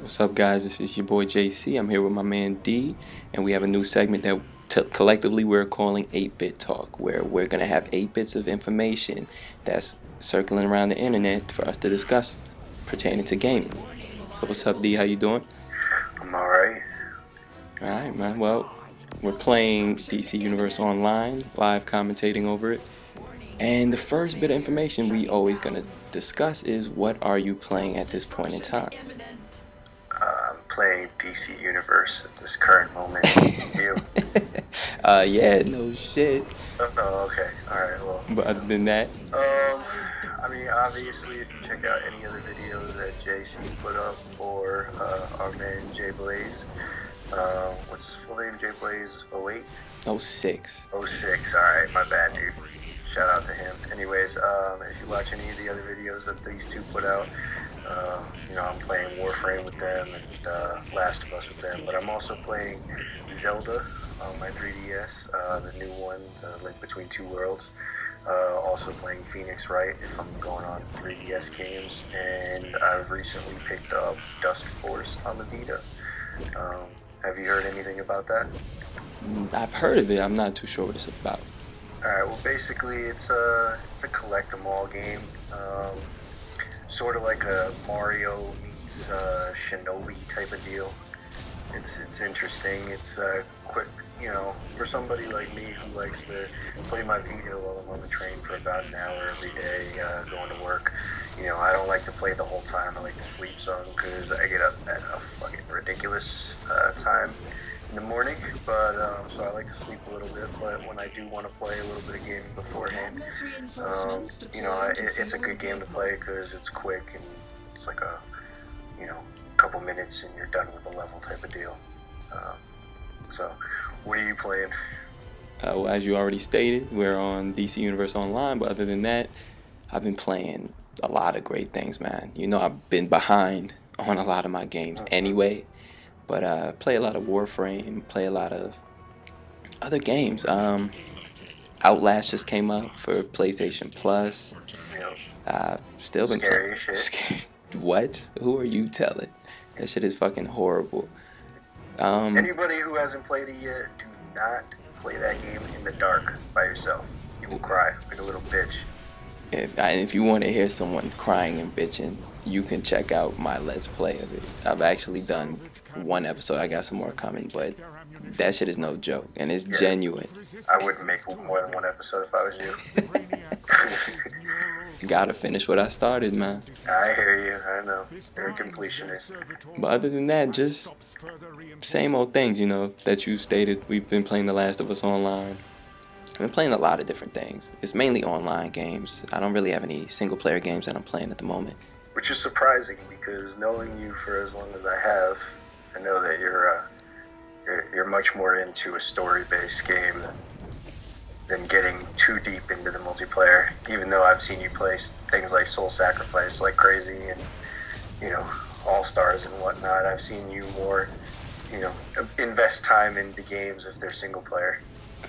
What's up, guys? This is your boy JC. I'm here with my man D, and we have a new segment that collectively we're calling 8-Bit Talk, where we're going to have 8 bits of information that's circling around the internet for us to discuss pertaining to gaming. So what's up, D? How you doing? I'm alright. All right, man. Well, we're playing DC Universe Online, live commentating over it. And the first bit of information we always going to discuss is what are you playing at this point in time? I'm playing DC Universe at this current moment. You? Yeah, no shit. Oh, okay. Alright, well. But other than that, I mean, obviously, if you check out any other videos that JC put up, or our man J Blaze, what's his full name? J Blaze 08? 06. 06, alright, my bad, dude. Shout out to him. Anyways, if you watch any of the other videos that these two put out, I'm playing Warframe with them and Last of Us with them, but I'm also playing Zelda on my 3DS, the new one, the Link Between Two Worlds. Also playing Phoenix Wright if I'm going on 3DS games, and I've recently picked up Dust Force on the Vita. Have you heard anything about that? I've heard of it. I'm not too sure what it's about. Alright, well basically it's a collect 'em all game. Sort of like a Mario meets Shinobi type of deal. It's interesting. It's quick, for somebody like me who likes to play my Vita while I'm on the train for about an hour every day, going to work. I don't like to play the whole time. I like to sleep some because I get up at a fucking ridiculous time in the morning, but so I like to sleep a little bit, but when I do want to play a little bit of gaming beforehand, it's a good game to play because it's quick and it's like a couple minutes and you're done with the level type of deal. So what are you playing? Well, as you already stated, we're on DC Universe Online, but other than that, I've been playing a lot of great things, man. I've been behind on a lot of my games anyway, but play a lot of Warframe, play a lot of other games. Outlast just came out for PlayStation Plus. Still been Scary shit. What? Who are you telling? That shit is fucking horrible. Anybody who hasn't played it yet, do not play that game in the dark by yourself. You will cry like a little bitch. If you want to hear someone crying and bitching, you can check out my Let's Play of it. I've actually done one episode. I got some more coming, but that shit is no joke, and it's genuine. I wouldn't make more than one episode if I was you. Gotta finish what I started, man. I hear you. I know. You're a completionist. But other than that, just same old things, that you stated. We've been playing The Last of Us Online. I've been playing a lot of different things. It's mainly online games. I don't really have any single-player games that I'm playing at the moment. Which is surprising because knowing you for as long as I have, I know that you're much more into a story-based game than getting too deep into the multiplayer. Even though I've seen you play things like Soul Sacrifice like crazy and All Stars and whatnot, I've seen you more invest time into games if they're single player.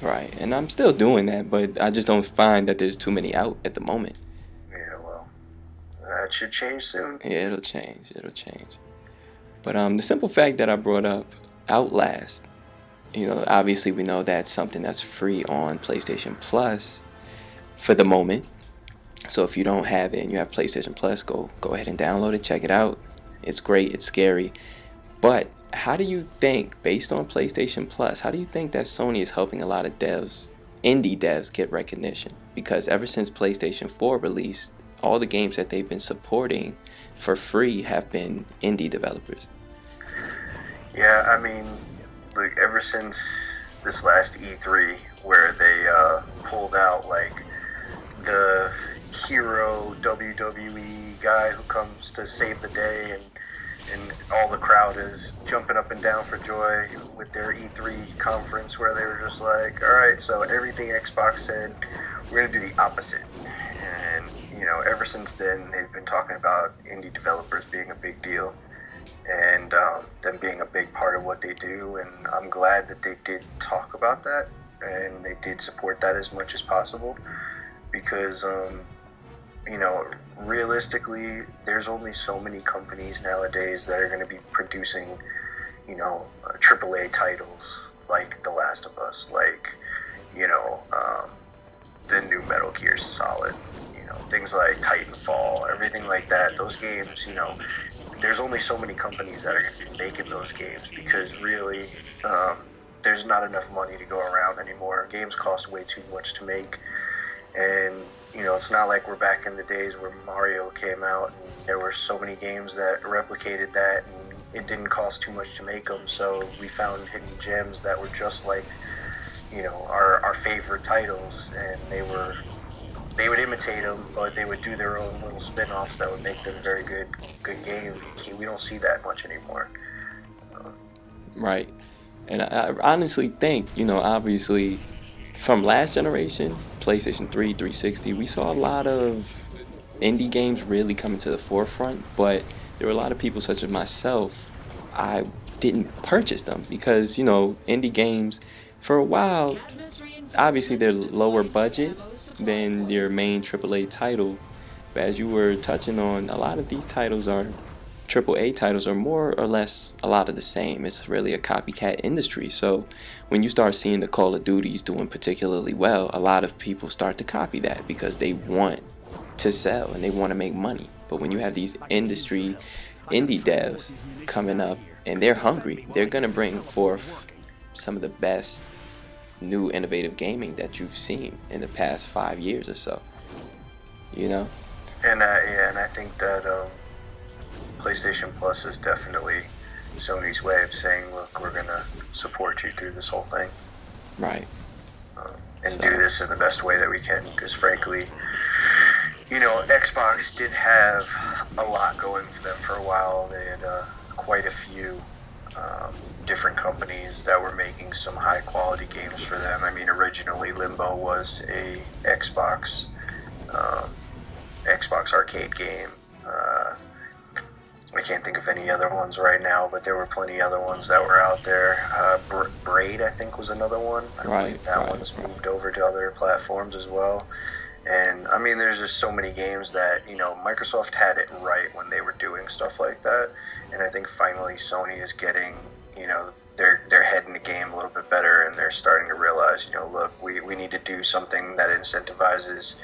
Right, and I'm still doing that, but I just don't find that there's too many out at the moment. Yeah, well, that should change soon. Yeah, it'll change. But the simple fact that I brought up Outlast, obviously we know that's something that's free on PlayStation Plus for the moment. So if you don't have it and you have PlayStation Plus, go ahead and download it, check it out. It's great, it's scary. But how do you think, based on PlayStation Plus, how do you think that Sony is helping a lot of indie devs get recognition? Because ever since PlayStation 4 released, all the games that they've been supporting for free have been indie developers. Yeah, I mean, like ever since this last E3 where they pulled out like the hero WWE guy who comes to save the day and all the crowd is jumping up and down for joy with their E3 conference where they were just like, all right, so everything Xbox said, we're going to do the opposite. And, ever since then, they've been talking about indie developers being a big deal and them being a big part of what they do. And I'm glad that they did talk about that and they did support that as much as possible because, realistically, there's only so many companies nowadays that are going to be producing, AAA titles like The Last of Us, like, the new Metal Gear Solid, things like Titanfall, everything like that. Those games, there's only so many companies that are going to be making those games because really, there's not enough money to go around anymore. Games cost way too much to make, and it's not like we're back in the days where Mario came out and there were so many games that replicated that and it didn't cost too much to make them. So we found hidden gems that were just like, our favorite titles, and they would imitate them, but they would do their own little spin-offs that would make them very good games. We don't see that much anymore. Right. And I honestly think, obviously from last generation, PlayStation 3, 360, we saw a lot of indie games really coming to the forefront, but there were a lot of people such as myself, I didn't purchase them because, indie games for a while, obviously they're lower budget than your main AAA title. But as you were touching on, a lot of these titles are AAA titles are more or less a lot of the same. It's really a copycat industry. So when you start seeing the Call of Duties doing particularly well, a lot of people start to copy that because they want to sell and they want to make money. But when you have these indie devs coming up and they're hungry, they're going to bring forth some of the best new innovative gaming that you've seen in the past 5 years or so. And I think that PlayStation Plus is definitely Sony's way of saying, look, we're going to support you through this whole thing. Right. And do this in the best way that we can, because frankly, Xbox did have a lot going for them for a while. They had quite a few different companies that were making some high quality games for them. I mean, originally Limbo was a Xbox arcade game. I can't think of any other ones right now, but there were plenty other ones that were out there. Braid, I think, was another one. I believe that one's moved over to other platforms as well. And I mean, there's just so many games that, Microsoft had it right when they were doing stuff like that. And I think finally Sony is getting, their head in the game a little bit better, and they're starting to realize, look, we need to do something that incentivizes,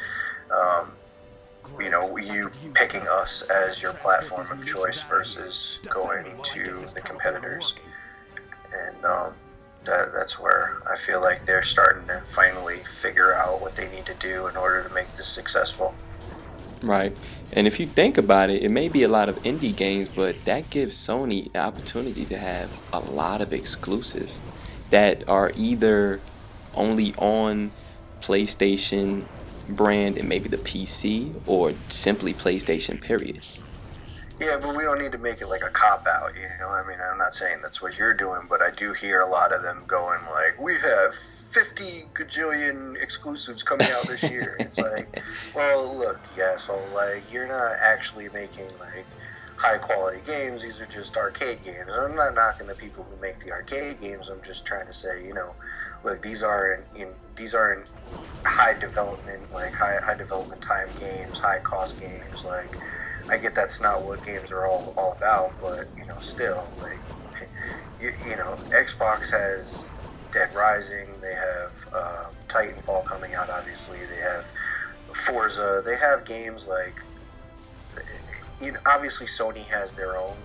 you picking us as your platform of choice versus going to the competitors. And that's where I feel like they're starting to finally figure out what they need to do in order to make this successful. Right. And if you think about it, it may be a lot of indie games, but that gives Sony the opportunity to have a lot of exclusives that are either only on PlayStation brand and maybe the PC, or simply PlayStation, period. Yeah, but we don't need to make it like a cop-out, I mean, I'm not saying that's what you're doing, but I do hear a lot of them going like, we have 50 gajillion exclusives coming out this year. It's like, well, look, you asshole, like, you're not actually making, like, high-quality games. These are just arcade games. I'm not knocking the people who make the arcade games. I'm just trying to say, look, these aren't high development, like, high development time games, high-cost games, like, I get that's not what games are all about, but, still, like, Xbox has Dead Rising, they have Titanfall coming out, obviously, they have Forza, they have games like, obviously Sony has their own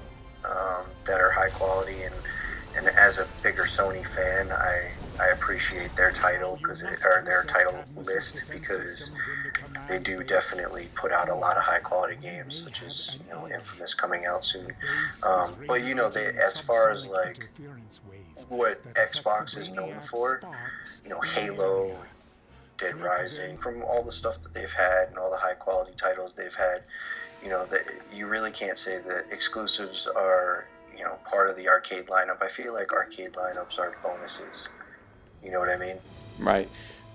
that are high quality, and as a bigger Sony fan, I appreciate their title or their title list, because they do definitely put out a lot of high quality games, such as Infamous coming out soon. But they, as far as like what Xbox is known for, Halo, Dead Rising, from all the stuff that they've had and all the high quality titles they've had, that you really can't say that exclusives are part of the arcade lineup. I feel like arcade lineups are bonuses. You know what I mean? Right.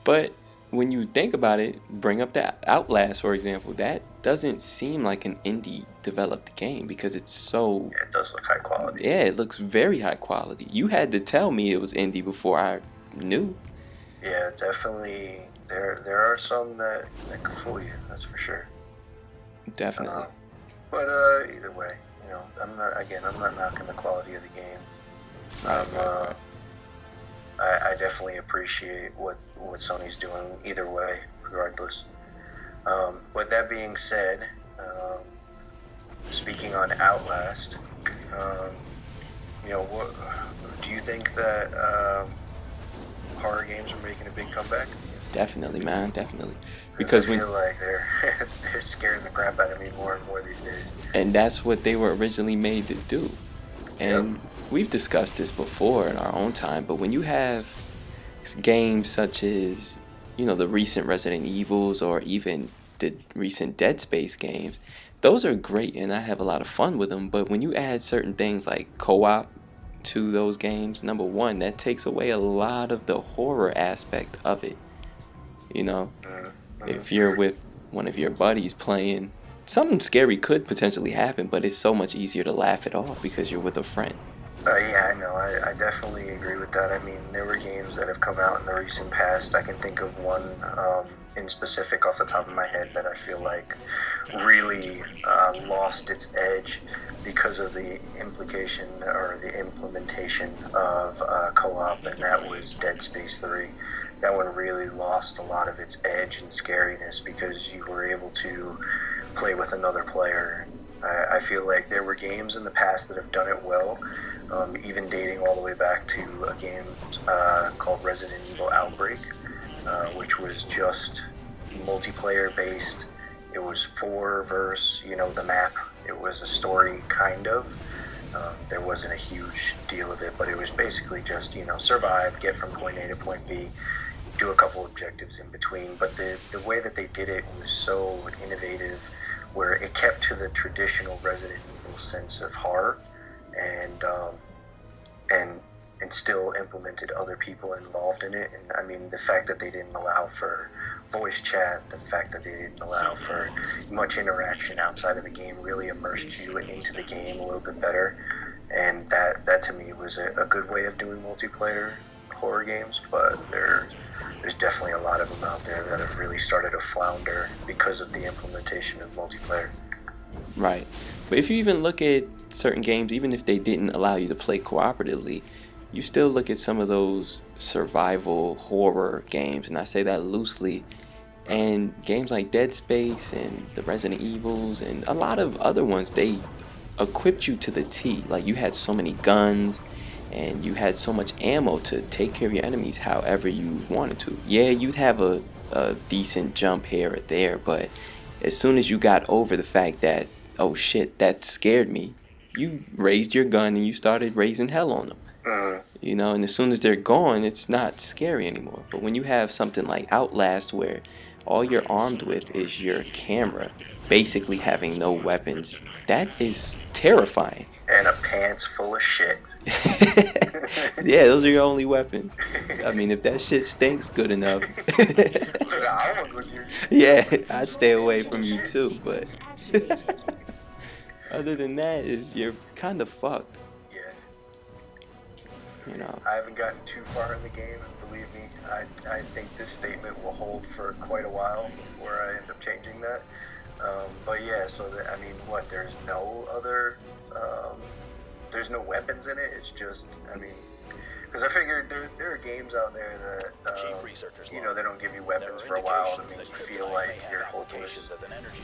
But when you think about it, bring up that Outlast, for example, that doesn't seem like an indie developed game because it's so... Yeah, it does look high quality. Yeah, it looks very high quality. You had to tell me it was indie before I knew. Yeah, definitely. There are some that can fool you, that's for sure. Definitely. But either way, I'm not knocking the quality of the game. Right. I definitely appreciate what Sony's doing either way, regardless. With that being said, speaking on Outlast, what do you think that horror games are making a big comeback? Definitely, man. Definitely. Because I feel like they're scaring the crap out of me more and more these days. And that's what they were originally made to do. And Yep. we've discussed this before in our own time, but when you have games such as, the recent Resident Evils or even the recent Dead Space games, those are great and I have a lot of fun with them. But when you add certain things like co-op to those games, number one, that takes away a lot of the horror aspect of it. You know, if you're with one of your buddies playing, something scary could potentially happen, but it's so much easier to laugh it off because you're with a friend. Yeah, I know. I definitely agree with that. I mean, there were games that have come out in the recent past. I can think of one in specific off the top of my head that I feel like really lost its edge because of the implication or the implementation of co-op, and that was Dead Space 3. That one really lost a lot of its edge and scariness because you were able to play with another player. I feel like there were games in the past that have done it well, even dating all the way back to a game called Resident Evil Outbreak, which was just multiplayer based. It was 4 verse, the map. It was a story, kind of. There wasn't a huge deal of it, but it was basically just, survive, get from point A to point B, do a couple objectives in between. But the way that they did it was so innovative, where it kept to the traditional Resident Evil sense of horror, and still implemented other people involved in it. And I mean, the fact that they didn't allow for voice chat, the fact that they didn't allow for much interaction outside of the game, really immersed you into the game a little bit better. And that to me was a good way of doing multiplayer horror games. But there's definitely a lot of them out there that have really started to flounder because of the implementation of multiplayer. Right. But if you even look at certain games, even if they didn't allow you to play cooperatively, you still look at some of those survival horror games, and I say that loosely, and games like Dead Space and the Resident Evils and a lot of other ones, they equipped you to the T. Like, you had so many guns and you had so much ammo to take care of your enemies however you wanted to. Yeah, you'd have a decent jump here or there, but as soon as you got over the fact that, oh shit, that scared me, you raised your gun and you started raising hell on them. And as soon as they're gone, it's not scary anymore. But when you have something like Outlast, where all you're armed with is your camera, basically having no weapons, that is terrifying. And a pants full of shit. Yeah, those are your only weapons. I mean, if that shit stinks good enough, yeah, I'd stay away from you too. But other than that, you're kind of fucked. Yeah. You know. I haven't gotten too far in the game, and believe me, I think this statement will hold for quite a while before I end up changing that. But yeah, so there's no other, there's no weapons in it. It's just, because I figured there are games out there that, they don't give you weapons for a while to make you feel like you're hopeless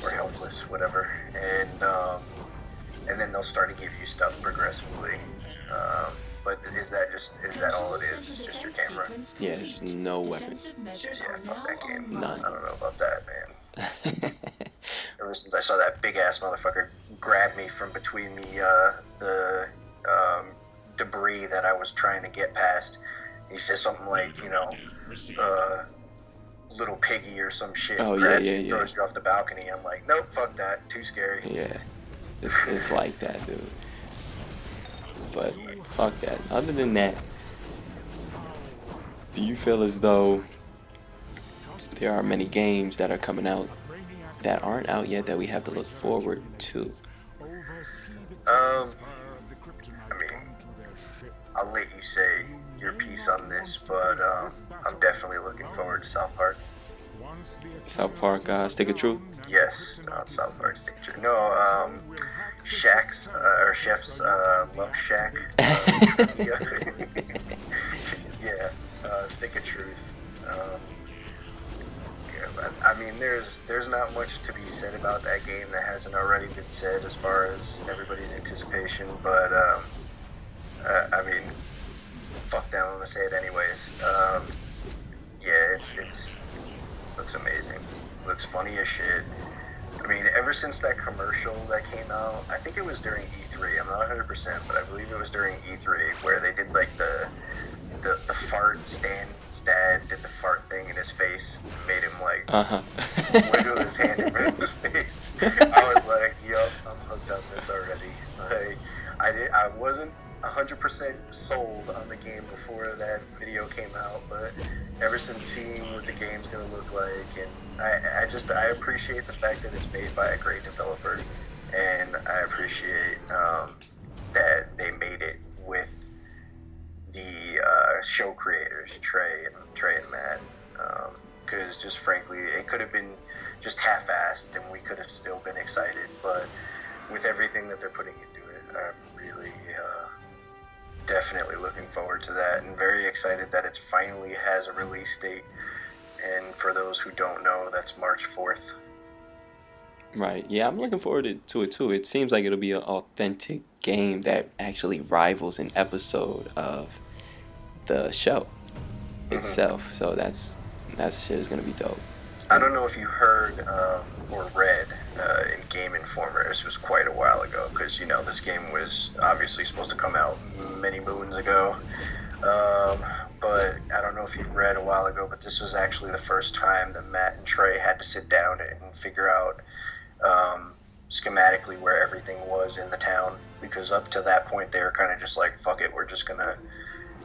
or helpless, whatever, and then they'll start to give you stuff progressively. But is that all it is? It's just your camera? Yeah, there's no weapons. Yeah, fuck that game. None. I don't know about that, man. Ever since I saw that big ass motherfucker grab me from between the debris that I was trying to get past, he says something like, little piggy or some shit. Oh, grabs you, throws you off the balcony. I'm like, nope, fuck that. Too scary. Yeah, it's like that, dude. But fuck that. Other than that, do you feel as though there are many games that are coming out that aren't out yet that we have to look forward to? I'll let you say your piece on this, but I'm definitely looking forward to South Park. South Park, Stick of Truth? Yes, on South Park Stage. No, Shaq's or Chef's Love Shack. Yeah, Stick of Truth. Yeah, I mean, there's not much to be said about that game that hasn't already been said as far as everybody's anticipation. But I mean, fuck that, I'm gonna say it anyways. Yeah, it's looks amazing. Looks funny as shit. I mean, ever since that commercial that came out, I think it was during E3. I'm not 100%, but I believe it was during E3 where they did like the fart Stan did the fart thing in his face, and made him like wiggle his hand in front of his face. I was like, yup, I'm hooked on this already. Like, I wasn't 100% sold on the game before that video came out, but ever since seeing what the game's gonna look like, and I appreciate the fact that it's made by a great developer, and I appreciate that they made it with the show creators, Trey and Matt, because just frankly, it could have been just half-assed, and we could have still been excited, but with everything that they're putting into it, I'm really definitely looking forward to that, and very excited that it finally has a release date. And for those who don't know, that's March 4th. Right. Yeah, I'm looking forward to it too. It seems like it'll be an authentic game that actually rivals an episode of the show itself. So that shit is gonna be dope. I don't know if you heard or read in Game Informer. This was quite a while ago, because you know this game was obviously supposed to come out many moons ago. But I don't know if you read a while ago, but this was actually the first time that Matt and Trey had to sit down and figure out schematically where everything was in the town, because up to that point they were kind of just like, fuck it, we're just gonna,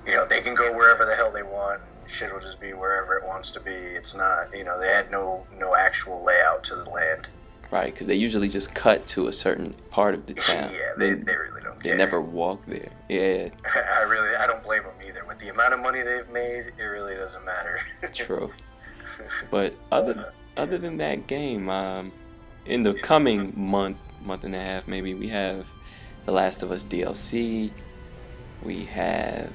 you know, they can go wherever the hell they want, shit will just be wherever it wants to be. It's not, you know, they had no actual layout to the land. Right, because they usually just cut to a certain part of the town. Yeah, they really don't care. They never walk there. Yeah. I don't blame them either. With the amount of money they've made, it really doesn't matter. True. But other than that game, in the coming month and a half, maybe, we have The Last of Us DLC. We have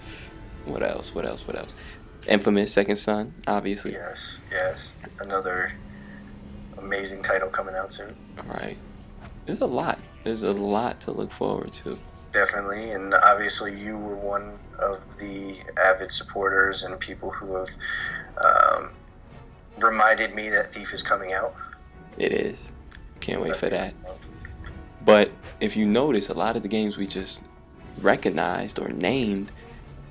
what else? Infamous Second Son, obviously. Yes. Another amazing title coming out soon. All right. There's a lot to look forward to. Definitely, and obviously you were one of the avid supporters and people who have reminded me that Thief is coming out. It is. Can't wait for that. But if you notice, a lot of the games we just recognized or named,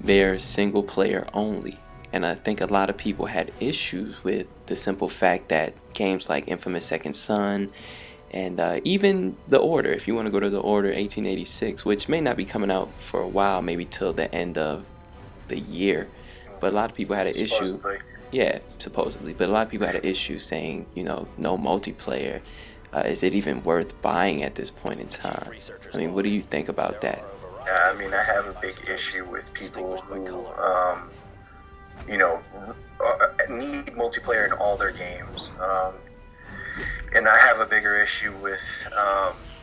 they're single player only. And I think a lot of people had issues with the simple fact that games like Infamous Second Son and even The Order, if you want to go to The Order 1886, which may not be coming out for a while, maybe till the end of the year, but a lot of people had an issue. Yeah, supposedly. But a lot of people had an issue saying, you know, no multiplayer. Is it even worth buying at this point in time? I mean, what do you think about that? I mean, I have a big issue with people who, you know, need multiplayer in all their games. And I have a bigger issue with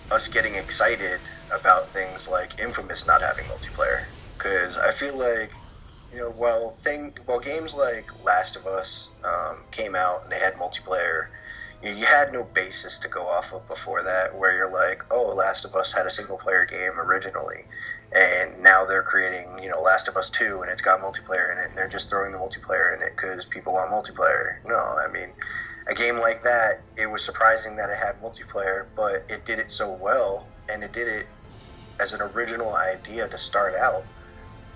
us getting excited about things like Infamous not having multiplayer. Because I feel like, you know, while games like Last of Us came out and they had multiplayer, you had no basis to go off of before that, where you're like, oh, Last of Us had a single player game originally, and now they're creating, you know, Last of Us 2 and it's got multiplayer in it, and they're just throwing the multiplayer in it because people want multiplayer. No, I mean, a game like that, it was surprising that it had multiplayer, but it did it so well, and it did it as an original idea to start out,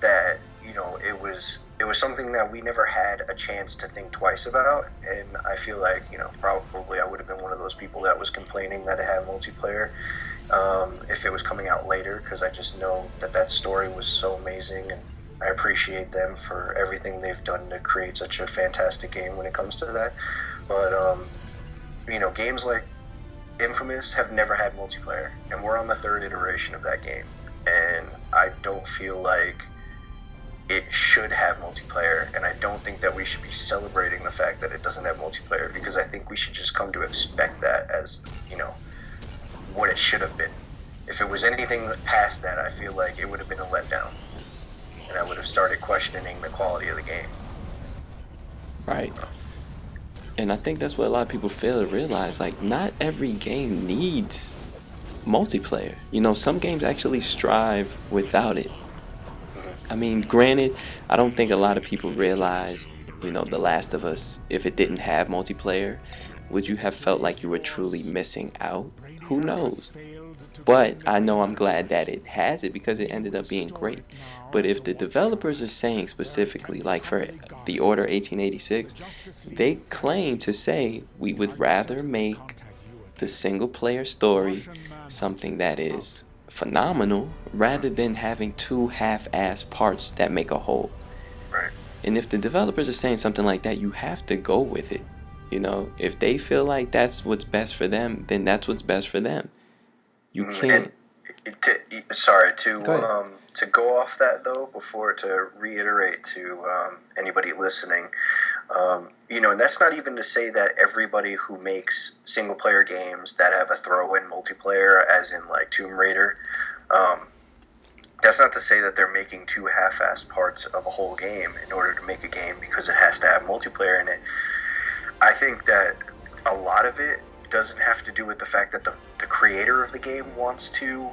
that, you know, it was something that we never had a chance to think twice about. And I feel like, you know, probably I would have been one of those people that was complaining that it had multiplayer if it was coming out later, because I just know that story was so amazing, and I appreciate them for everything they've done to create such a fantastic game when it comes to that. But you know, games like Infamous have never had multiplayer, and we're on the third iteration of that game, and I don't feel like it should have multiplayer, and I don't think that we should be celebrating the fact that it doesn't have multiplayer, because I think we should just come to expect that as, what it should have been. If it was anything past that, I feel like it would have been a letdown, and I would have started questioning the quality of the game. Right. And I think that's what a lot of people fail to realize. Like, not every game needs multiplayer. Some games actually strive without it. I mean, granted, I don't think a lot of people realize, The Last of Us, if it didn't have multiplayer, would you have felt like you were truly missing out? Who knows? But I know I'm glad that it has it, because it ended up being great. But if the developers are saying specifically, like for The Order 1886, they claim to say we would rather make the single player story something that is phenomenal rather than having two half-ass parts that make a whole. Right. And if the developers are saying something like that, you have to go with it. If they feel like that's what's best for them, then that's what's best for them. You can't. To go off that though, before to reiterate to anybody listening, and that's not even to say that everybody who makes single player games that have a throw-in multiplayer, as in like Tomb Raider, that's not to say that they're making two half-assed parts of a whole game in order to make a game because it has to have multiplayer in it. I think that a lot of it doesn't have to do with the fact that the creator of the game wants to.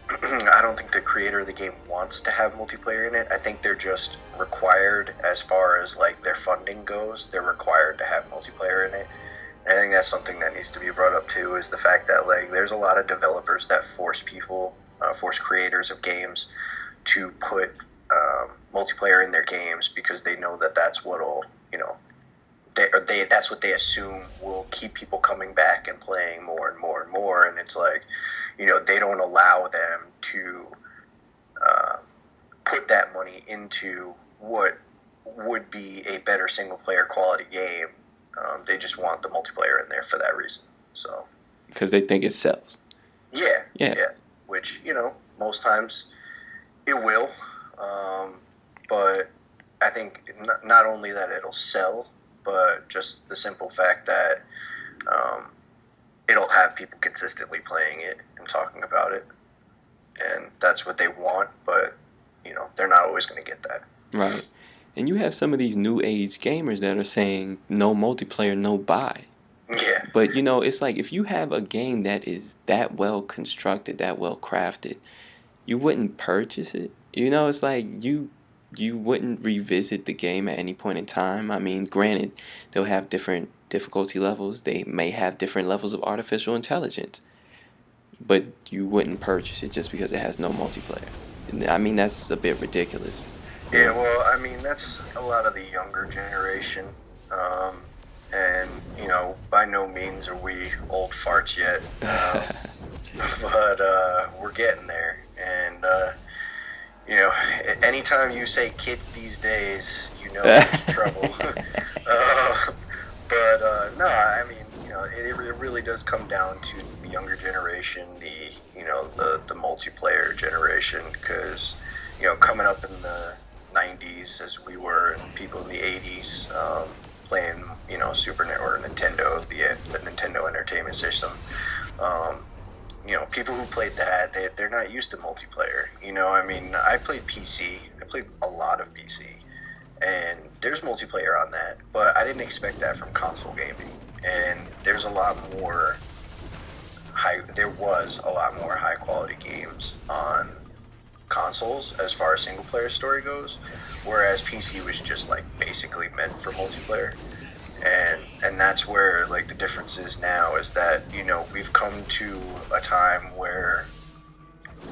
I don't think the creator of the game wants to have multiplayer in it. I think they're just required, as far as like their funding goes, they're required to have multiplayer in it. And I think that's something that needs to be brought up too, is the fact that like there's a lot of developers that force creators of games to put multiplayer in their games because they know that that's what'll, that's what they assume will keep people coming back and playing more and more and more. And it's like, they don't allow them to put that money into what would be a better single player quality game. They just want the multiplayer in there for that reason. So because they think it sells. Yeah. Which, most times it will. But I think not only that it'll sell, but just the simple fact that it'll have people consistently playing it and talking about it. And that's what they want, but, they're not always going to get that. Right. And you have some of these new age gamers that are saying no multiplayer, no buy. Yeah. But, it's like if you have a game that is that well constructed, that well crafted, you wouldn't purchase it. It's like you wouldn't revisit the game at any point in time. I mean, granted, they'll have different difficulty levels. They may have different levels of artificial intelligence. But you wouldn't purchase it just because it has no multiplayer. I mean, that's a bit ridiculous. Yeah, well, I mean, that's a lot of the younger generation. And, by no means are we old farts yet. But we're getting there. And, anytime you say kids these days, there's trouble. No, I mean, it really does come down to the younger generation, the multiplayer generation, because, coming up in the 90s as we were, and people in the 80s playing, Super or Nintendo, the Nintendo Entertainment System, people who played that, they're not used to multiplayer. I mean, I played PC. I played a lot of PC. And there's multiplayer on that, but I didn't expect that from console gaming. And there was a lot more high quality games on consoles as far as single player story goes, whereas PC was just like basically meant for multiplayer. And that's where like the difference is now, is that we've come to a time where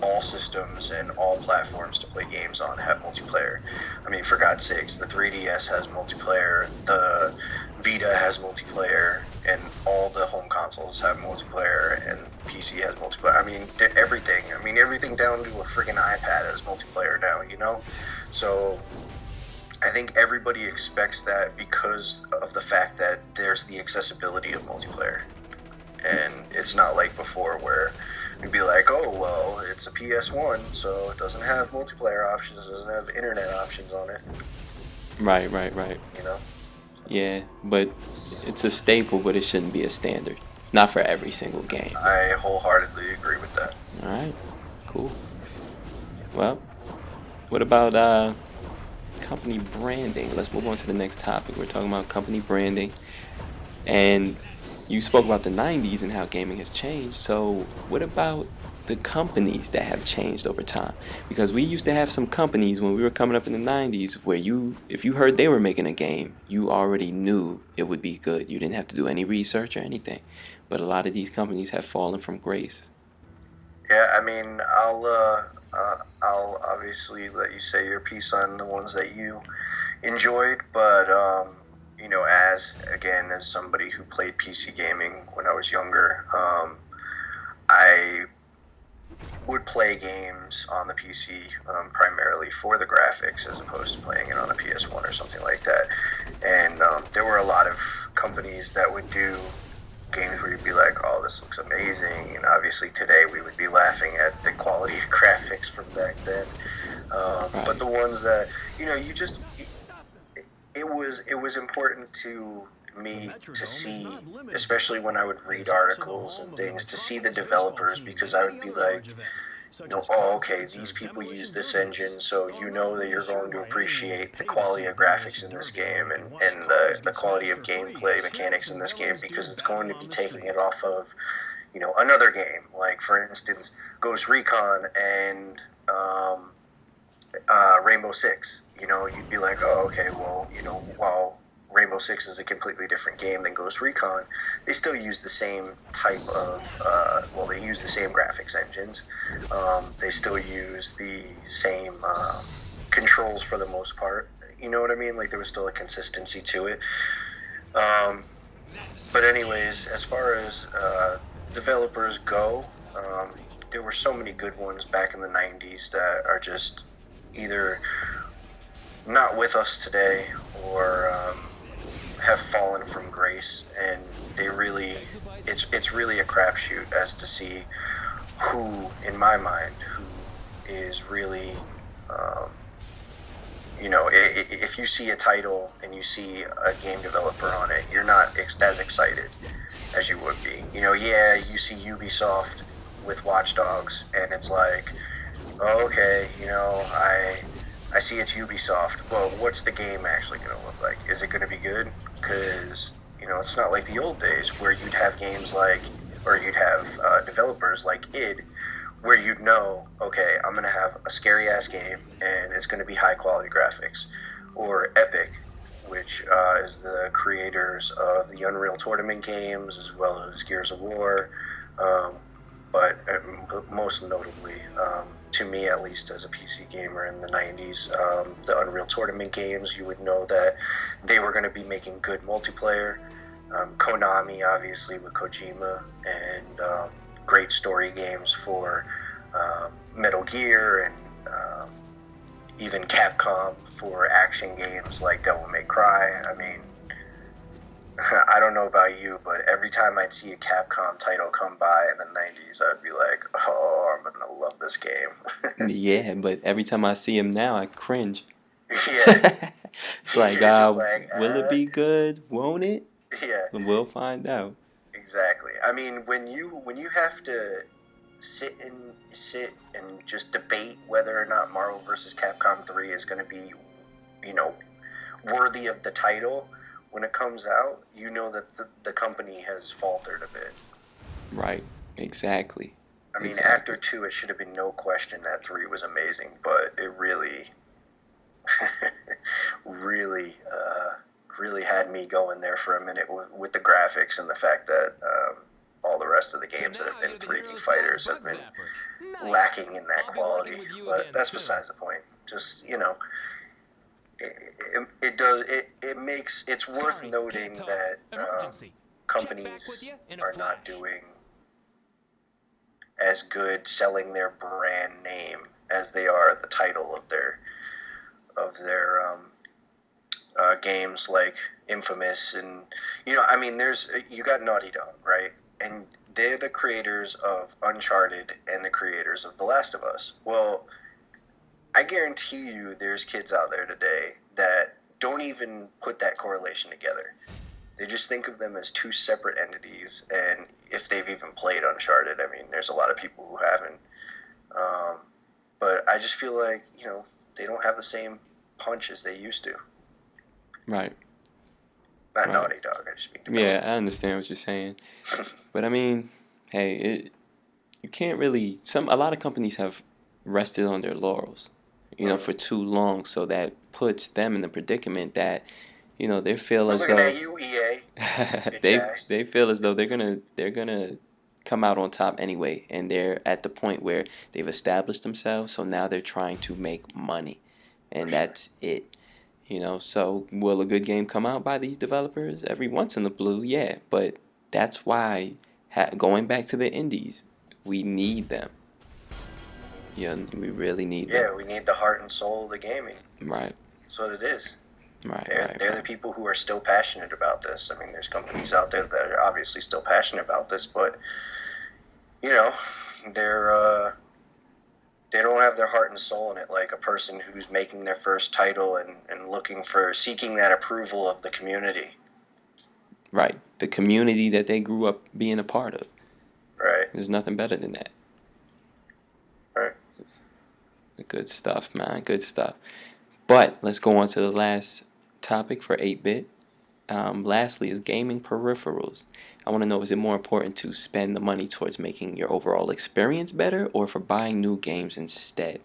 all systems and all platforms to play games on have multiplayer. I mean, for God's sakes, the 3DS has multiplayer, the Vita has multiplayer, and all the home consoles have multiplayer, and PC has multiplayer. I mean, everything. I mean, everything down to a friggin' iPad has multiplayer now, So I think everybody expects that because of the fact that there's the accessibility of multiplayer. And it's not like before where, we'd be like, oh, well, it's a PS1, so it doesn't have multiplayer options, it doesn't have internet options on it, Right, right, right. you know? Yeah, but it's a staple, but it shouldn't be a standard. Not for every single game. I wholeheartedly agree with that. All right, cool. Well, what about company branding? Let's move on to the next topic. We're talking about company branding, and you spoke about the 90s and how gaming has changed. So, what about the companies that have changed over time? Because we used to have some companies when we were coming up in the 90s where if you heard they were making a game, you already knew it would be good. You didn't have to do any research or anything. But a lot of these companies have fallen from grace. Yeah, I mean, I'll obviously let you say your piece on the ones that you enjoyed, but you know, as somebody who played PC gaming when I was younger, I would play games on the PC primarily for the graphics as opposed to playing it on a PS1 or something like that. And there were a lot of companies that would do games where you'd be like, oh, this looks amazing. And obviously today we would be laughing at the quality of graphics from back then. Right. But the ones that, you know, it was important to me to see, especially when I would read articles and things, to see the developers, because I would be like, you know, oh, okay, these people use this engine, so you know that you're going to appreciate the quality of graphics in this game and the quality of gameplay mechanics in this game, because it's going to be taking it off of, you know, another game. Like, for instance, Ghost Recon and Rainbow Six. You know, you'd be like, oh, okay, well, you know, while Rainbow Six is a completely different game than Ghost Recon, they still use the same type of, they use the same graphics engines. They still use the same controls for the most part. You know what I mean? Like, there was still a consistency to it. But anyways, as far as developers go, there were so many good ones back in the 90s that are just either not with us today or have fallen from grace, and they really, it's really a crapshoot as to see who, in my mind, who is really, you know, if you see a title and you see a game developer on it, you're not as excited as you would be. You know, yeah, you see Ubisoft with Watch Dogs, and it's like, oh, okay, you know, I see it's Ubisoft. Well, what's the game actually going to look like? Is it going to be good? Because, you know, it's not like the old days where you'd have games like, or you'd have developers like id, where you'd know, okay, I'm going to have a scary-ass game, and it's going to be high-quality graphics. Or Epic, which is the creators of the Unreal Tournament games, as well as Gears of War, but most notably, to me at least as a PC gamer in the 90s, the Unreal Tournament games, you would know that they were going to be making good multiplayer. Konami, obviously, with Kojima, and great story games for Metal Gear, and even Capcom for action games like Devil May Cry. I mean, I don't know about you, but every time I'd see a Capcom title come by in the 90s, I'd be like, oh, I'm going to love this game. Yeah, but every time I see him now, I cringe. Yeah. It's like, You're just like, will it be good? Won't it? yeah, We'll find out. exactly. I mean, when you have to sit and just debate whether or not Marvel vs. Capcom 3 is going to be, you know, worthy of the title when it comes out, you know that the company has faltered a bit. Right. Exactly. I mean, Exactly. after 2, it should have been no question that 3 was amazing, but it really, really had me going there for a minute with the graphics and the fact that all the rest of the games that have been 3D fighters have been lacking in that quality. But that's besides the point. Just, you know, it's worth noting that companies are not doing as good selling their brand name as they are the title of their games, like Infamous. And, you know, I mean, you got Naughty Dog, right? and they're the creators of Uncharted and the creators of The Last of Us. Well, I guarantee you there's kids out there today that don't even put that correlation together. They just think of them as two separate entities, and if they've even played Uncharted, I mean, there's a lot of people who haven't. But I just feel like, they don't have the same punch as they used to. Right. Not Right. Naughty Dog, I just mean Yeah, I understand what you're saying. But I mean, hey, you can't really. A lot of companies have rested on their laurels, for too long, so that puts them in the predicament that, they feel We're as looking though at you, EA. they feel as though they're gonna come out on top anyway, and they're at the point where they've established themselves, so now they're trying to make money, and For sure. that's it. So will a good game come out by these developers every once in a blue? Yeah, but that's why going back to the indies, we need them. We really need them. Yeah, we need the heart and soul of the gaming. Right. That's what it is. Right. They're the people who are still passionate about this. I mean, there's companies out there that are obviously still passionate about this, but they're they don't have their heart and soul in it like a person who's making their first title and seeking that approval of the community. Right. The community that they grew up being a part of. Right. There's nothing better than that. Right. Good stuff, man. Good stuff. But let's go on to the last topic for 8-bit. Lastly is gaming peripherals. I want to know, is it more important to spend the money towards making your overall experience better or for buying new games instead?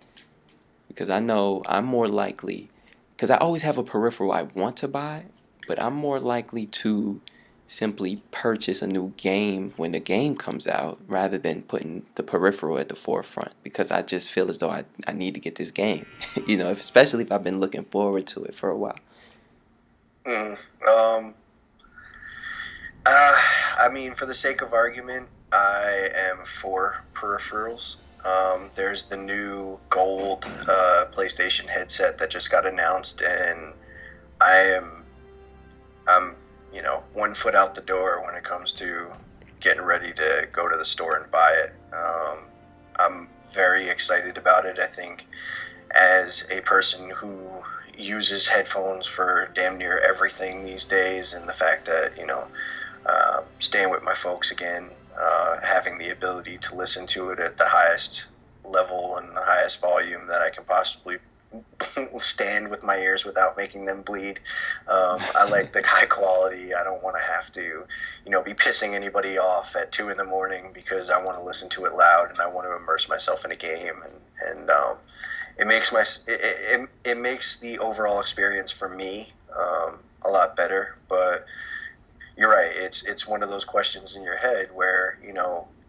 Because I know I'm more likely, because I always have a peripheral I want to buy, but I'm more likely to simply purchase a new game when the game comes out rather than putting the peripheral at the forefront, because I just feel as though I need to get this game, especially if I've been looking forward to it for a while. I mean, for the sake of argument, I am for peripherals. There's the new gold PlayStation headset that just got announced, and I'm 1 foot out the door when it comes to getting ready to go to the store and buy it. I'm very excited about it. I think as a person who uses headphones for damn near everything these days, and the fact that staying with my folks again, having the ability to listen to it at the highest level and the highest volume that I can possibly stand with my ears without making them bleed. I like the high quality. I don't want to have to be pissing anybody off at 2 a.m. because I want to listen to it loud and I want to immerse myself in a game, and it makes the overall experience for me a lot better. But you're right. It's one of those questions in your head where,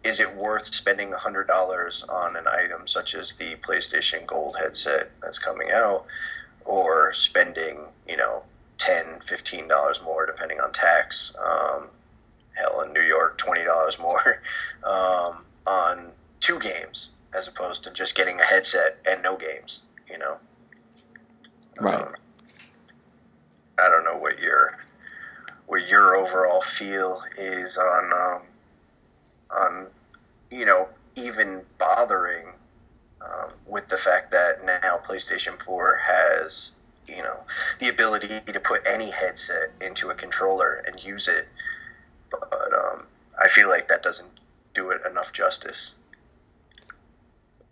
is it worth spending $100 on an item such as the PlayStation Gold headset that's coming out, or spending, $10, $15 more depending on tax? Hell, in New York, $20 more on 2 games as opposed to just getting a headset and no games. Right. I don't know what your overall feel is on even bothering with the fact that now PlayStation 4 has the ability to put any headset into a controller and use it, but I feel like that doesn't do it enough justice.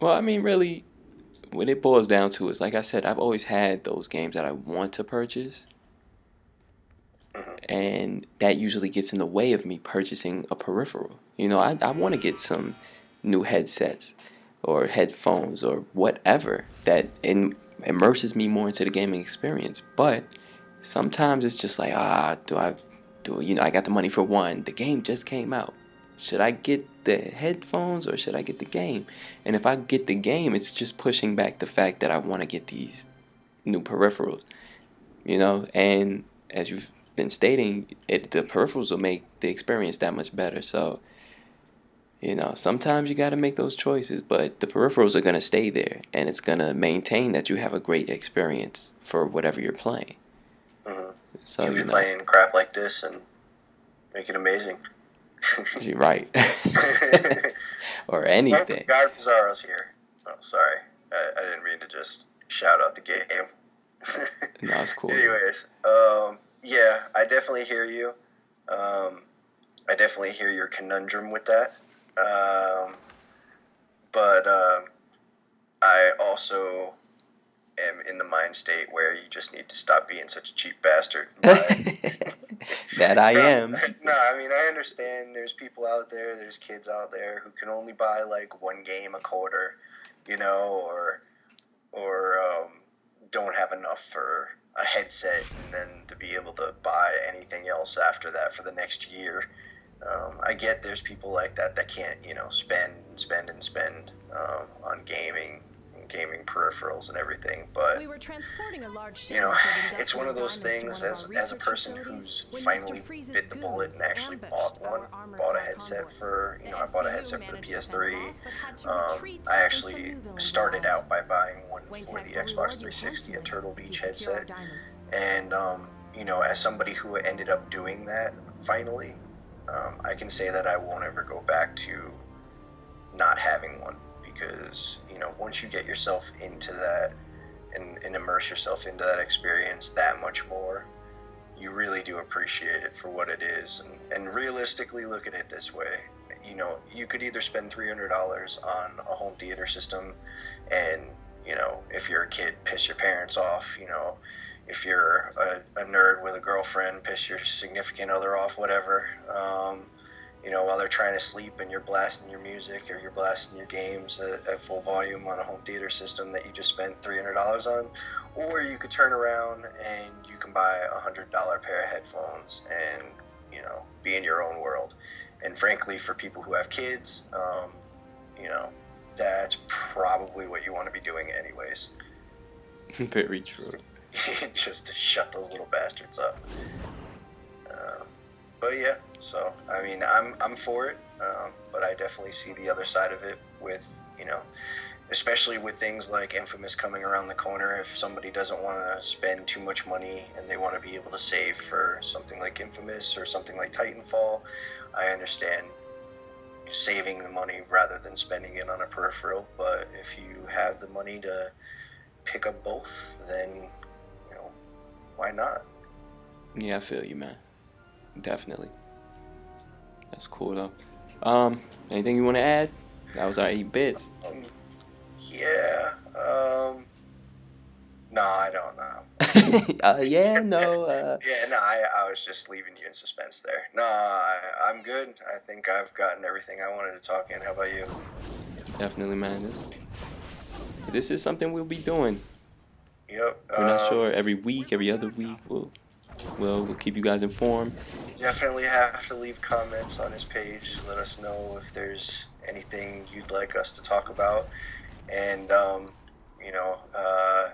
Well, I mean, really, what it boils down to is, like I said, I've always had those games that I want to purchase, and that usually gets in the way of me purchasing a peripheral. I want to get some new headsets or headphones or whatever that immerses me more into the gaming experience. But sometimes it's just like, I got the money for one. The game just came out. Should I get the headphones or should I get the game? And if I get the game, it's just pushing back the fact that I want to get these new peripherals. And as you've been stating, the peripherals will make the experience that much better. So, sometimes you got to make those choices, but the peripherals are going to stay there, and it's going to maintain that you have a great experience for whatever you're playing. Mm-hmm. So you'll be playing crap like this and make it amazing. You're right. Or Oh, anything. God Bizarro's here. Oh, sorry. I didn't mean to just shout out the game. No, it's cool. Anyways, yeah, I definitely hear you. I definitely hear your conundrum with that. But I also am in the mind state where you just need to stop being such a cheap bastard. That I am. No, I mean, I understand there's people out there, there's kids out there who can only buy like one game a quarter, or don't have enough for a headset and then to be able to buy anything else after that for the next year. I get there's people like that can't, spend and spend and spend on gaming and gaming peripherals and everything. But we were transporting a large it's one of those things. As a person who's finally bit the bullet and actually bought a headset for, I bought a headset for the PS3. I actually started out by buying one for the Xbox 360, a Turtle Beach headset, and as somebody who ended up doing that finally. I can say that I won't ever go back to not having one, because once you get yourself into that and immerse yourself into that experience that much more, you really do appreciate it for what it is. And realistically, look at it this way: you could either spend $300 on a home theater system, and if you're a kid, piss your parents off. If you're a nerd with a girlfriend, piss your significant other off, whatever, while they're trying to sleep and you're blasting your music or you're blasting your games at full volume on a home theater system that you just spent $300 on. Or you could turn around and you can buy a $100 pair of headphones and, be in your own world. And frankly, for people who have kids, that's probably what you want to be doing anyways. Very true. Just to shut those little bastards up. But yeah, so I mean, I'm for it, but I definitely see the other side of it with, especially with things like Infamous coming around the corner. If somebody doesn't want to spend too much money and they want to be able to save for something like Infamous or something like Titanfall, I understand saving the money rather than spending it on a peripheral. But if you have the money to pick up both, then why not? Yeah, I feel you, man. Definitely. That's cool though. Anything you want to add? That was our 8 bits. Yeah. No, I don't know. Yeah, no. Yeah, no, I was just leaving you in suspense there. No, I'm good. I think I've gotten everything I wanted to talk in. How about you? Definitely, man. This is something we'll be doing. Yep. We're not sure, every week, every other week. We'll keep you guys informed. Definitely have to leave comments on his page. Let us know if there's anything you'd like us to talk about. And,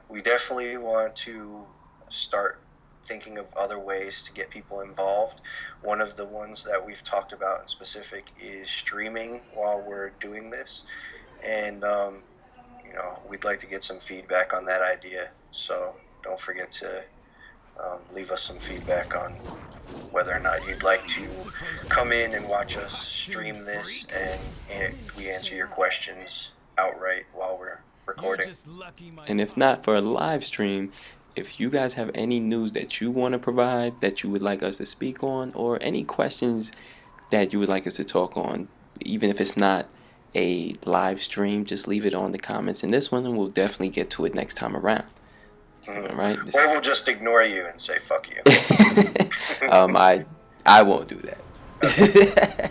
we definitely want to start thinking of other ways to get people involved. One of the ones that we've talked about in specific is streaming while we're doing this. And, we'd like to get some feedback on that idea. So don't forget to leave us some feedback on whether or not you'd like to come in and watch us stream this and we answer your questions outright while we're recording. And if not for a live stream, if you guys have any news that you want to provide, that you would like us to speak on, or any questions that you would like us to talk on, even if it's not a live stream, just leave it on the comments in this one and we'll definitely get to it next time around. All right? Or we'll just ignore you and say fuck you. I won't do that. Okay.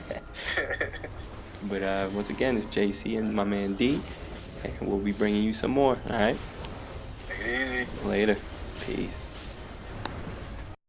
But once again, it's JC and my man D, and we'll be bringing you some more. All right? Take it easy. Later. Peace.